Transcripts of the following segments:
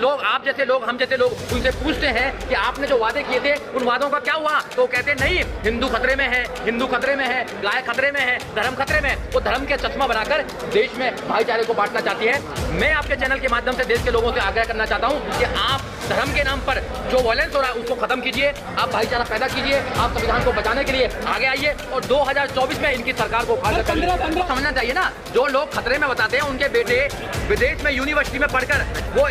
लोग, आप जैसे लोग, हम जैसे लोग उनसे पूछते हैं कि आपने जो वादे किए थे उन वादों का क्या हुआ, तो कहते नहीं, हिंदू खतरे में है, हिंदू खतरे में है, गाय खतरे में है, धर्म खतरे में है। वो धर्म के चश्मा बनाकर देश में भाईचारे को बांटना चाहती है। मैं आपके चैनल के माध्यम से देश के लोगों से आग्रह करना चाहता हूं कि आप धर्म के नाम पर जो वायलेंस हो रहा है उसको खत्म कीजिए, आप भाईचारा पैदा कीजिए, आप संविधान को बचाने के लिए आगे आइए और 2024 में इनकी सरकार को समझना चाहिए ना। जो लोग खतरे में बताते हैं उनके बेटे विदेश में यूनिवर्सिटी में पढ़कर वो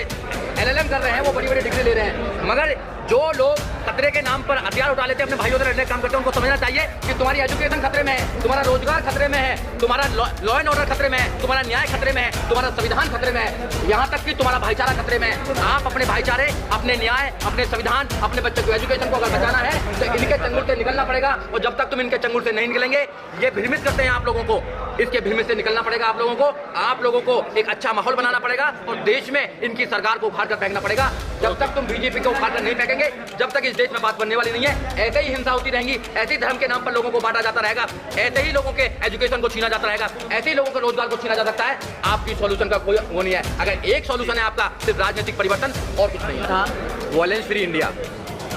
LLM कर रहे हैं, वो बड़ी बड़ी डिग्री ले रहे हैं, मगर जो लोग खतरे के नाम पर हथियार उठा लेते हैं, अपने भाइयों से लड़ने का काम करते हैं, उनको समझना चाहिए कि तुम्हारी एजुकेशन खतरे में है, तुम्हारा रोजगार खतरे में है, तुम्हारा लॉ एंड ऑर्डर खतरे में है, तुम्हारा न्याय खतरे में है, तुम्हारा संविधान खतरे में है, यहाँ तक कि तुम्हारा भाईचारा खतरे में है। आप अपने भाईचारे, अपने न्याय, अपने संविधान, अपने बच्चों की एजुकेशन को अगर बचाना है तो इनके चंगुल से निकलना पड़ेगा। और जब तक तुम इनके चंगुल से नहीं निकलेंगे, ये भ्रमित करते हैं आप लोगों को, इसके भ्रमित से निकलना पड़ेगा आप लोगों को एक अच्छा माहौल बनाना पड़ेगा और देश में इनकी सरकार को उखाड़ कर फेंकना पड़ेगा। जब तक तुम बीजेपी को उखाड़ कर नहीं फेंकेंगे, जब तक इस देश में बात बनने वाली नहीं है। ऐसे ही हिंसा होती रहेंगी, ऐसे ही धर्म के नाम पर लोगों को बांटा जाता रहेगा, ऐसे ही लोगों के एजुकेशन को छीना जाता रहेगा, ऐसे ही लोगों के रोजगार को छीना जा सकता है। आपकी सॉल्यूशन का कोई वो नहीं है। अगर एक सॉल्यूशन है आपका, सिर्फ राजनीतिक परिवर्तन और कुछ नहीं है। वॉयलेंस फ्री इंडिया,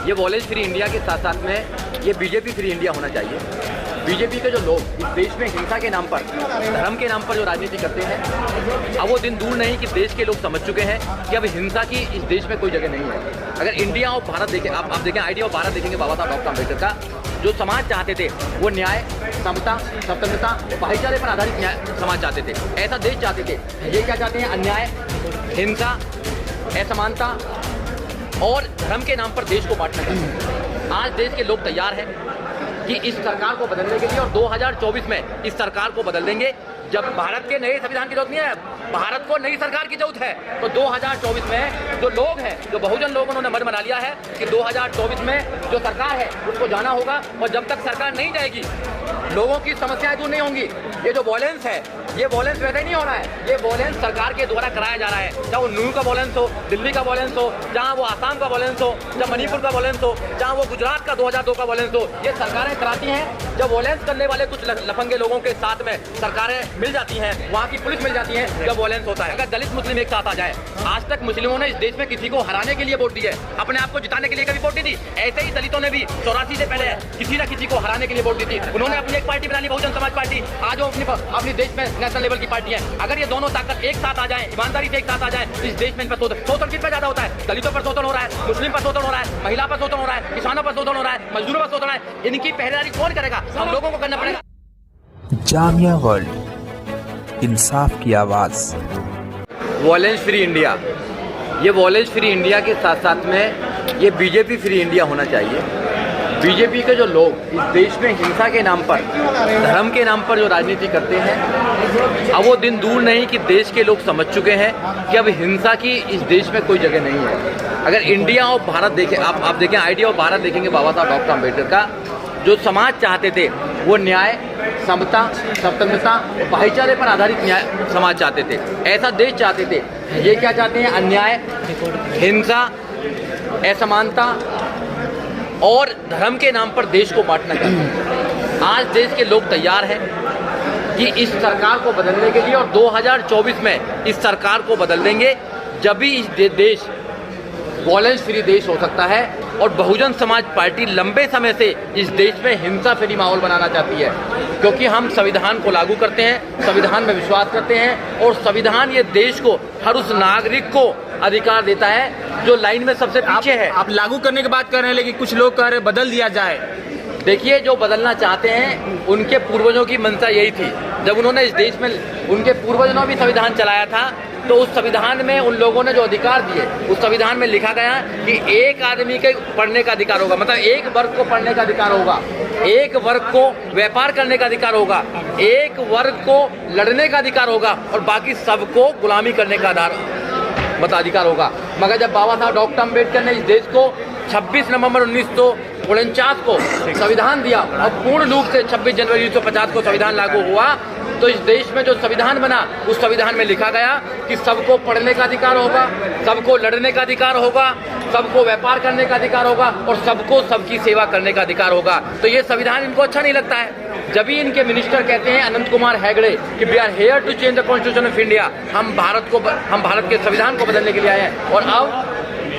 ये वॉयलेंस फ्री इंडिया के साथ साथ में ये बीजेपी फ्री इंडिया होना चाहिए। बीजेपी के जो लोग इस देश में हिंसा के नाम पर, धर्म के नाम पर जो राजनीति करते हैं, अब वो दिन दूर नहीं कि देश के लोग समझ चुके हैं कि अब हिंसा की इस देश में कोई जगह नहीं है। अगर इंडिया और भारत देखें, आप देखें आइडिया ऑफ भारत देखेंगे बाबा साहब डॉक्टर अम्बेडकर का, जो समाज चाहते थे वो न्याय, समता, स्वतंत्रता, भाईचारे पर आधारित न्याय समाज चाहते थे, ऐसा देश चाहते थे। ये क्या चाहते हैं? अन्याय, हिंसा, असमानता और धर्म के नाम पर देश को बांटना चाहते हैं। आज देश के लोग तैयार हैं कि इस सरकार को बदलने के लिए और 2024 में इस सरकार को बदल देंगे। जब भारत के नए संविधान की जरूरत नहीं है, भारत को नई सरकार की जरूरत है। तो 2024 में जो लोग हैं, जो बहुजन लोग, उन्होंने मन बना लिया है कि 2024 में जो सरकार है उसको जाना होगा। और जब तक सरकार नहीं जाएगी, लोगों की समस्याएं दूर नहीं होंगी। ये जो वॉयलेंस है, ये वॉयलेंस वैसे ही नहीं हो रहा है, ये वॉयलेंस सरकार के द्वारा कराया जा रहा है। चाहे वो नूह का वॉयलेंस हो, दिल्ली का वॉयलेंस हो, जहाँ वो आसाम का वॉयलेंस हो, चाहे मणिपुर का वॉयलेंस हो, जहाँ वो गुजरात का 2002 का वॉयलेंस हो, ये सरकारें कराती हैं। जब वॉयलेंस करने वाले कुछ लफंगे लोगों के साथ में सरकारें मिल जाती हैं, वहाँ की पुलिस मिल जाती है, जब वॉयलेंस होता है। अगर दलित मुस्लिम एक साथ आ जाए, आज तक मुस्लिमों ने इस देश में किसी को हराने के लिए वोट दी है, अपने आप को जिताने के लिए कभी वोट नहीं दी। ऐसे ही दलितों ने भी 84 से पहले किसी न किसी को हराने के लिए वोट दी थी। उन्होंने अपनी एक पार्टी बना ली, बहुजन समाज पार्टी। आज वो अपनी देश में नेशनल लेवल की पार्टी है। अगर ये दोनों ताकत एक साथ आ जाए, ईमानदारी से एक साथ आ जाए, इस देश में इन पर शोषण किस पर ज्यादा होता है? दलितों पर शोषण हो रहा है, मुस्लिम पर शोषण हो रहा है, महिला पर शोषण हो रहा है, किसानों पर शोषण हो रहा है, मजदूरों पर शोषण हो रहा है। इनकी पहरेदारी कौन करेगा? हम लोगों को करना पड़ेगा। जामिया वर्ल्ड, इंसाफ की आवाज। वॉयलेंस फ्री इंडिया, ये वॉयलेंस फ्री इंडिया के साथ साथ में ये बीजेपी फ्री इंडिया होना चाहिए। बीजेपी के जो लोग इस देश में हिंसा के नाम पर, धर्म के नाम पर जो राजनीति करते हैं, अब वो दिन दूर नहीं कि देश के लोग समझ चुके हैं कि अब हिंसा की इस देश में कोई जगह नहीं है। अगर इंडिया और भारत देखें, आप देखें आइडिया ऑफ भारत देखेंगे बाबा साहब डॉक्टर अम्बेडकर का, जो समाज चाहते थे वो न्याय, समता, स्वतंत्रता, भाईचारे पर आधारित न्याय समाज चाहते थे, ऐसा देश चाहते थे। ये क्या चाहते हैं? अन्याय, हिंसा, असमानता और धर्म के नाम पर देश को बांटना चाहते हैं। आज देश के लोग तैयार हैं कि इस सरकार को बदलने के लिए और 2024 में इस सरकार को बदल देंगे। जब भी इस देश वॉयलेंस फ्री देश हो सकता है। और बहुजन समाज पार्टी लंबे समय से इस देश में हिंसा फ्री माहौल बनाना चाहती है, क्योंकि हम संविधान को लागू करते हैं, संविधान में विश्वास करते हैं और संविधान ये देश को, हर उस नागरिक को अधिकार देता है जो लाइन में सबसे पीछे है। आप लागू करने की बात कर रहे हैं, लेकिन कुछ लोग कह रहे हैं बदल दिया जाए। देखिए, जो बदलना चाहते हैं उनके पूर्वजों की मंशा यही थी। जब उन्होंने इस देश में, उनके पूर्वजों ने भी संविधान चलाया था, तो उस संविधान में उन लोगों ने जो अधिकार दिए, उस संविधान में लिखा गया कि एक आदमी के पढ़ने का अधिकार होगा, मतलब एक वर्ग को पढ़ने का अधिकार होगा, एक वर्ग को व्यापार करने का अधिकार होगा, एक वर्ग को लड़ने का अधिकार होगा और बाकी सबको गुलामी करने का अधिकार होगा। मगर जब बाबा साहब डॉक्टर अम्बेडकर ने इस देश को 26 नवंबर 1949 को संविधान दिया और पूर्ण रूप से 26 जनवरी 1950 को संविधान लागू हुआ, तो इस देश में जो संविधान बना, उस संविधान में लिखा गया कि सबको पढ़ने का अधिकार होगा, सबको लड़ने का अधिकार होगा, सबको व्यापार करने का अधिकार होगा और सबको सबकी सेवा करने का अधिकार होगा। तो ये संविधान इनको अच्छा नहीं लगता है। जब भी इनके मिनिस्टर कहते हैं अनंत कुमार हेगड़े कि we are here to change the constitution of India, हम भारत के संविधान को बदलने के लिए आए हैं और अब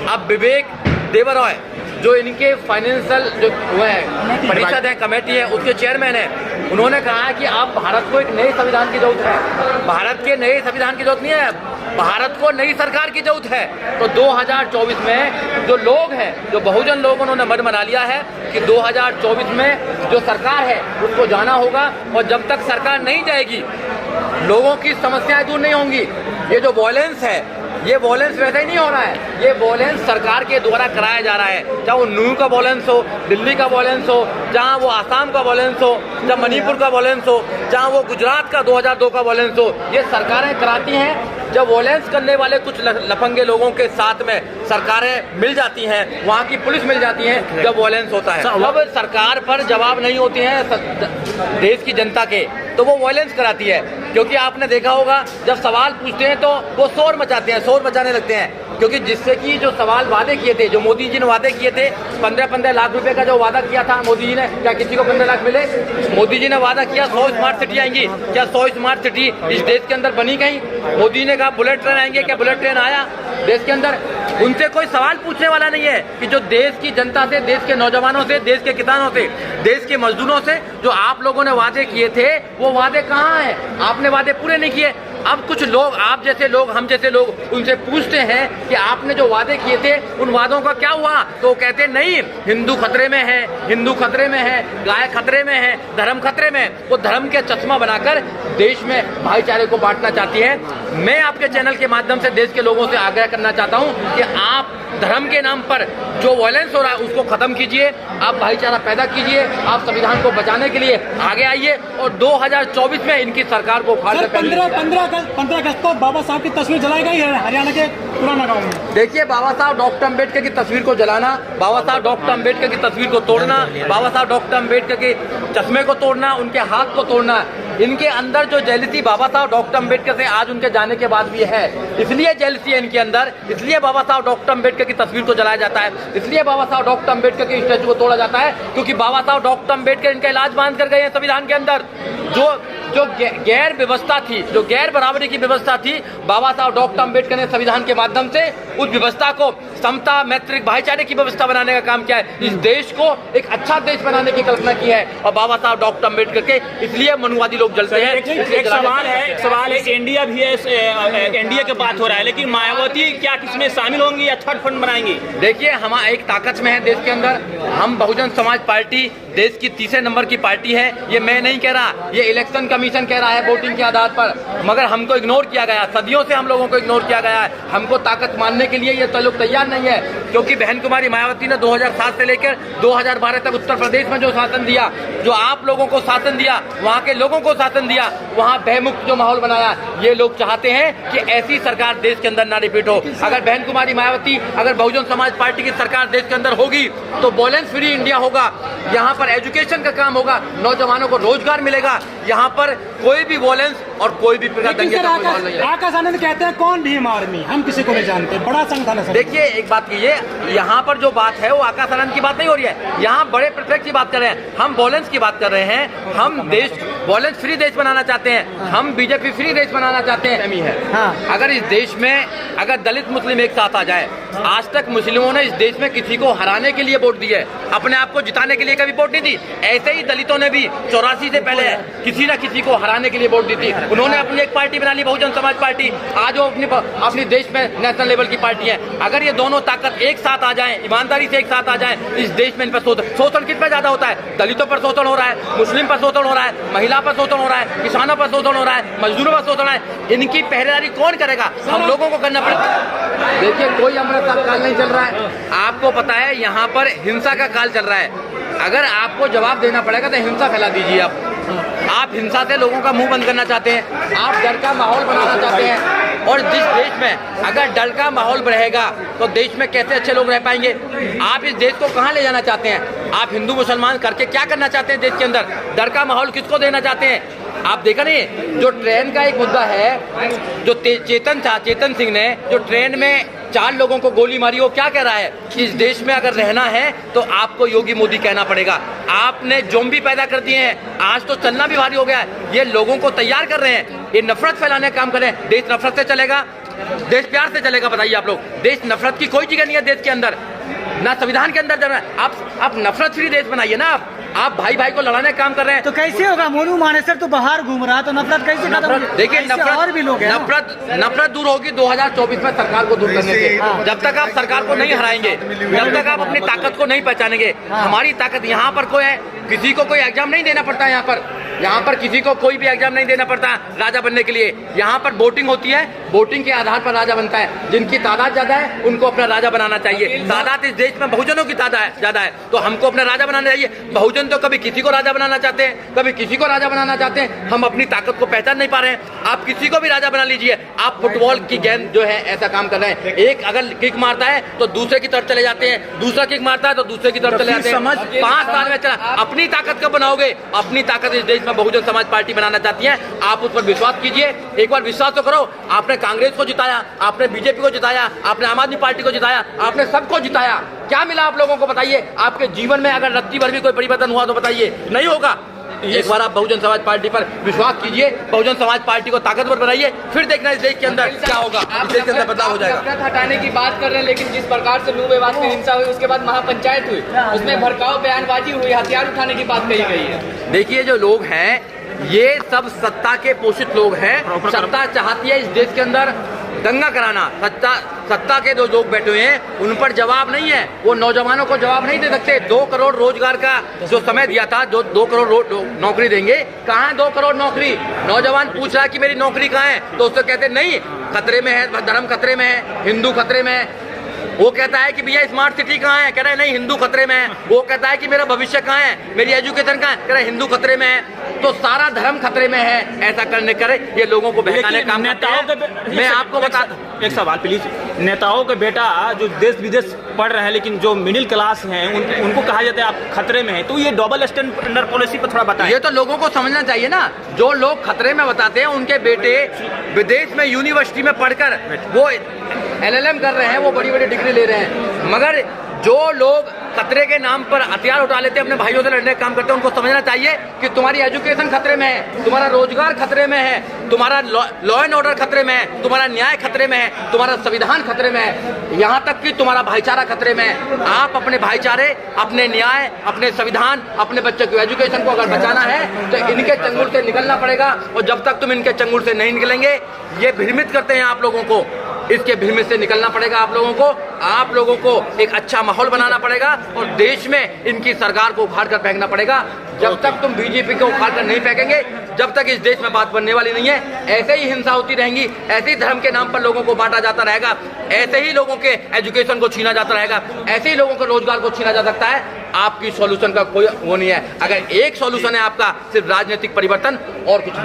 अब विवेक देवरॉय जो इनके फाइनेंशियल जो वो है परिषद है, कमेटी है, उसके चेयरमैन है, उन्होंने कहा है कि अब भारत को एक नए संविधान की जरूरत है। भारत के नए संविधान की जरूरत नहीं है, भारत को नई सरकार की जरूरत है। तो 2024 में जो लोग हैं, जो बहुजन लोग, उन्होंने मन बना लिया है कि 2024 में जो सरकार है उसको जाना होगा, और जब तक सरकार नहीं जाएगी लोगों की समस्याएं दूर नहीं होंगी। ये जो वॉयलेंस है, ये वॉयलेंस वैसे ही नहीं हो रहा है, ये वॉयलेंस सरकार के द्वारा कराया जा रहा है। चाहे वो न्यू का वॉयलेंस हो, दिल्ली का वॉयलेंस हो, जहाँ वो आसाम का वॉयलेंस हो, चाहे मणिपुर का वॉयलेंस हो, जहाँ वो गुजरात का 2002 का वॉयलेंस हो, ये सरकारें कराती हैं। जब वॉयलेंस करने वाले कुछ लफंगे लोगों के साथ में सरकारें मिल जाती हैं, वहाँ की पुलिस मिल जाती है, जब वॉयलेंस होता है, अब सरकार पर जवाब नहीं होते हैं देश की जनता के, तो वो वॉयलेंस कराती है। क्योंकि आपने देखा होगा जब सवाल पूछते हैं तो वो शोर मचाते हैं, शोर मचाने लगते हैं, क्योंकि जिससे कि जो सवाल वादे किए थे, जो मोदी जी ने वादे किए थे, 15-15 लाख रुपए का जो वादा किया था मोदी जी ने, क्या किसी को 15 लाख मिले? मोदी जी ने वादा किया 100 स्मार्ट सिटी आएंगी, क्या 100 स्मार्ट सिटी इस देश के अंदर बनी गई? मोदी ने कहा बुलेट ट्रेन आएंगे, क्या बुलेट ट्रेन आया देश के अंदर? उनसे कोई सवाल पूछने वाला नहीं है कि जो देश की जनता से, देश के नौजवानों से, देश के किसानों से, देश के मजदूरों से जो आप लोगों ने वादे किए थे, वो वादे कहाँ हैं? आपने वादे पूरे नहीं किए। अब कुछ लोग, आप जैसे लोग, हम जैसे लोग, उनसे पूछते हैं कि आपने जो वादे किए थे उन वादों का क्या हुआ? तो कहते नहीं, हिंदू खतरे में है, हिंदू खतरे में है, गाय खतरे में है, धर्म खतरे में। वो धर्म के चश्मा बनाकर देश में भाईचारे को बांटना चाहती है। मैं आपके चैनल के माध्यम से देश के लोगों से आग्रह करना चाहता हूं कि आप धर्म के नाम पर जो वायलेंस हो रहा है उसको खत्म कीजिए, आप भाईचारा पैदा कीजिए, आप संविधान को बचाने के लिए आगे आइए, और 2024 में इनकी सरकार को उखाड़ कर 15 अगस्त को बाबा साहब की तस्वीर जलाई गई है हरियाणा के पुराना गांव में। देखिए, बाबा साहब डॉक्टर अम्बेडकर की तस्वीर को जलाना, बाबा साहब डॉक्टर अम्बेडकर की तस्वीर को तोड़ना, बाबा साहब डॉक्टर अम्बेडकर के चश्मे को तोड़ना, उनके हाथ को तोड़ना, इनके अंदर जो जेलसी बाबा साहब डॉक्टर अम्बेडकर से आज उनके जाने के बाद भी है, इसलिए जेलसी है इनके अंदर, इसलिए बाबा साहब डॉक्टर अम्बेडकर की तस्वीर को जलाया जाता है, इसलिए बाबा साहब डॉक्टर अम्बेडकर के स्टैचू को तोड़ा जाता है, क्योंकि बाबा साहब डॉक्टर अम्बेडकर इनका इलाज बांध कर गए हैं संविधान के अंदर। जो गैर व्यवस्था थी, जो गैर बराबरी की व्यवस्था थी, बाबा साहब डॉक्टर अम्बेडकर ने संविधान के माध्यम से उस व्यवस्था को समता, मैत्रिक, भाईचारे की व्यवस्था बनाने का काम किया है। इस देश को एक अच्छा देश बनाने की कल्पना की है, और बाबा साहब डॉक्टर अम्बेडकर के इसलिए मनुवादी लोग जलते हैं। एक सवाल है, इंडिया भी है, एनडीए की बात हो रहा है, लेकिन मायावती क्या किसमें शामिल होंगी या थर्ड फ्रंट बनाएंगी? देखिए, हम एक ताकत में है देश के अंदर, हम बहुजन समाज पार्टी देश की तीसरे नंबर की पार्टी है। ये मैं नहीं कह रहा, ये इलेक्शन कमीशन कह रहा है वोटिंग के आधार पर, मगर हमको इग्नोर किया गया, सदियों से हम लोगों को इग्नोर किया गया है। हमको ताकत मानने के लिए ये तो लोग तैयार नहीं है, क्योंकि बहन कुमारी मायावती ने 2007 से लेकर 2012 तक उत्तर प्रदेश में जो शासन दिया, जो आप लोगों को शासन दिया, वहाँ के लोगों को शासन दिया, वहाँ भयमुक्त जो माहौल बनाया, ये लोग चाहते हैं कि ऐसी सरकार देश के अंदर ना रिपीट हो। अगर बहन कुमारी मायावती, अगर बहुजन समाज पार्टी की सरकार देश के अंदर होगी तो वॉयलेंस फ्री इंडिया होगा, यहाँ पर एजुकेशन का काम होगा, नौजवानों को रोजगार मिलेगा, यहाँ पर कोई भी वॉयलेंस और कोई भी प्रकार दंगे का कोई माहौल नहीं है। आकाश आनंद कहते हैं कौन भीम आर्मी, हम किसी को नहीं जानते, बड़ा संगठन है। देखिए, एक बात कीजिए, यहाँ पर जो बात है वो आकाश आनंद की बात नहीं हो रही है, यहाँ बड़े प्रोफेक्ट की बात कर रहे हैं, हम वॉयलेंस की बात कर रहे हैं। हम देश वॉयलेंस फ्री देश बनाना चाहते हैं, हम बीजेपी फ्री देश बनाना चाहते हैं। अगर इस देश में अगर दलित मुस्लिम एक साथ आ जाए, आज तक मुस्लिमों ने इस देश में किसी को हराने के लिए वोट दी है, अपने आप को जिताने के लिए कभी वोट नहीं दी। ऐसे ही दलितों ने भी 84 से पहले किसी न किसी को हराने के लिए वोट दी थी, उन्होंने अपनी एक पार्टी बना ली, बहुजन समाज पार्टी, आज वो अपनी देश में नेशनल लेवल की पार्टी है। अगर ये दोनों ताकत एक साथ आ जाए, ईमानदारी से एक साथ आ जाए, इस देश में इन पर शोषण किस पर ज्यादा होता है? दलितों पर शोषण हो रहा है, मुस्लिम पर शोषण हो रहा है, महिला पर शोषण हो रहा है, किसानों पर शोषण हो रहा है, मजदूरों पर शोषण है। इनकी पहरेदारी कौन करेगा? हम लोगों को करना पड़ेगा। देखिए, कोई अमृत काल नहीं चल रहा है, आपको पता है यहाँ पर हिंसा का काल चल रहा है। अगर आपको जवाब देना पड़ेगा तो हिंसा फैला दीजिए। आप हिंसा से लोगों का मुंह बंद करना चाहते हैं, आप डर का माहौल बनाना चाहते हैं, और जिस देश में अगर डर का माहौल रहेगा तो देश में कैसे अच्छे लोग रह पाएंगे? आप इस देश को कहाँ ले जाना चाहते हैं? आप हिंदू मुसलमान करके क्या करना चाहते हैं देश के अंदर? डर का माहौल किसको देना चाहते हैं? आप देखा नहीं, जो ट्रेन का एक मुद्दा है, जो चेतन सिंह ने जो ट्रेन में 4 लोगों को गोली मारी, वो क्या कह रहा है कि इस देश में अगर रहना है तो आपको योगी मोदी कहना पड़ेगा। आपने ज़ॉम्बी पैदा कर दिए हैं, आज तो चलना भी भारी हो गया है। ये लोगों को तैयार कर रहे हैं, ये नफरत फैलाने का काम कर रहे हैं। देश नफरत से चलेगा देश प्यार से चलेगा? बताइए आप लोग। देश नफरत की कोई जगह नहीं है देश के अंदर, ना संविधान के अंदर जाना। आप नफरत फ्री देश बनाइए ना। आप भाई भाई को लड़ाने का काम कर रहे हैं तो कैसे होगा? मोनू मानेसर तो बाहर घूम रहा है, तो नफरत कैसे खत्म होगी? देखिए, ऐसे और भी लोग हैं ना। नफरत दूर होगी 2024 में सरकार को दूर करने से। जब तक आप सरकार को नहीं हराएंगे, जब तक आप अपनी ताकत को नहीं पहचानेंगे। हमारी ताकत यहाँ पर कोई है, किसी को कोई एग्जाम नहीं देना पड़ता है। यहाँ पर किसी को कोई भी एग्जाम नहीं देना पड़ता राजा बनने के लिए। यहाँ पर वोटिंग होती है, वोटिंग के आधार पर राजा बनता है। जिनकी तादाद ज्यादा है उनको अपना राजा बनाना चाहिए। तादाद इस देश में बहुजनों की तादाद ज्यादा है, तो हमको अपना राजा बनाना चाहिए। बहुजन तो कभी किसी को राजा बनाना चाहते हैं, कभी किसी को राजा बनाना चाहते हैं। हम अपनी ताकत को पहचान नहीं पा रहे हैं। आप किसी को भी राजा बना लीजिए। आप फुटबॉल की गेंद जो है ऐसा काम कर रहे हैं, एक अगर किक मारता है तो दूसरे की तरफ चले जाते हैं, दूसरा किक मारता है तो दूसरे की तरफ चले जाते हैं। 5 साल में चला। अपनी ताकत कब बनाओगे? अपनी ताकत इस देश में बहुजन समाज पार्टी बनाना चाहती है। आप उस पर विश्वास कीजिए, एक बार विश्वास तो करो। आपने कांग्रेस को जिताया, आपने बीजेपी को जिताया, आपने आम आदमी पार्टी को जिताया, आपने सबको जिताया। क्या मिला आप लोगों को? बताइए। आपके जीवन में अगर रत्ती भर भी कोई परिवर्तन हुआ तो बताइए। नहीं होगा। एक बार आप बहुजन समाज पार्टी पर विश्वास कीजिए, बहुजन समाज पार्टी को ताकतवर बनाइए, फिर देखना इस देश के अंदर क्या होगा। इस देश के अंदर बदलाव हो जाएगा। नफरत हटाने की बात कर रहे हैं, लेकिन जिस प्रकार से नूह विवाद में हिंसा हुई, उसके बाद महापंचायत हुई, उसमें भड़काऊ बयानबाजी हुई, हथियार उठाने की बात कही गई है। देखिए, जो लोग हैं ये सब सत्ता के पोषित लोग हैं। सत्ता चाहती है इस देश के अंदर दंगा कराना। सत्ता के जो लोग बैठे हुए हैं उन पर जवाब नहीं है। वो नौजवानों को जवाब नहीं दे सकते। 2 करोड़ रोजगार का जो समय दिया था, जो 2 करोड़ नौकरी देंगे, कहाँ है 2 करोड़ नौकरी? नौजवान पूछ रहा है कि मेरी नौकरी कहाँ है, तो उससे कहते नहीं, खतरे में है, धर्म खतरे में है, हिंदू खतरे में है। वो कहता है कि भैया स्मार्ट सिटी कहाँ है, कह रहे हैं नहीं, हिंदू खतरे में है। वो कहता है कि मेरा भविष्य कहाँ है, मेरी एजुकेशन कहाँ है, कह रहे हैं हिंदू खतरे में है। तो सारा धर्म खतरे में है। ऐसा करने करे ये लोगों को बहकाने का काम करते हैं। मैं आपको बताता हूँ एक सवाल प्लीज। नेताओं के बेटा जो देश विदेश पढ़ रहे हैं, लेकिन जो मिडिल क्लास हैं उनको कहा जाता है आप खतरे में है, तो ये डबल स्टैंडर्ड पॉलिसी पर थोड़ा बताएं। ये तो लोगों को समझना चाहिए ना। जो लोग खतरे में बताते हैं उनके बेटे विदेश में यूनिवर्सिटी में पढ़कर वो LLM कर रहे हैं, वो बड़ी बड़ी डिग्री ले रहे हैं। मगर जो लोग खतरे के नाम पर हथियार उठा लेते हैं, अपने भाइयों से लड़ने का काम करते हैं, उनको समझना चाहिए कि तुम्हारी एजुकेशन खतरे में है, तुम्हारा रोजगार खतरे में है, तुम्हारा लॉ एंड ऑर्डर खतरे में है, तुम्हारा न्याय खतरे में है, तुम्हारा संविधान खतरे में है, यहाँ तक कि तुम्हारा भाईचारा खतरे में है। आप अपने भाईचारे, अपने न्याय, अपने संविधान, अपने बच्चों की एजुकेशन को अगर बचाना है तो इनके चंगुल से निकलना पड़ेगा। और जब तक तुम इनके चंगुल से नहीं निकलेंगे, ये भ्रमित करते हैं आप लोगों को, इसके भ्रमित से निकलना पड़ेगा आप लोगों को एक अच्छा माहौल बनाना पड़ेगा और देश में इनकी सरकार को उखाड़ कर फेंकना पड़ेगा। जब तक तुम बीजेपी को उखाड़ कर नहीं फेंकेंगे, जब तक इस देश में बात बनने वाली नहीं है। ऐसे ही हिंसा होती रहेंगी, ऐसे ही धर्म के नाम पर लोगों को बांटा जाता रहेगा, ऐसे ही लोगों के एजुकेशन को छीना जाता रहेगा, ऐसे ही लोगों के रोजगार को छीना जा सकता है। आपकी सॉल्यूशन का कोई वो नहीं है। अगर एक सॉल्यूशन है आपका, सिर्फ राजनीतिक परिवर्तन और कुछ नहीं।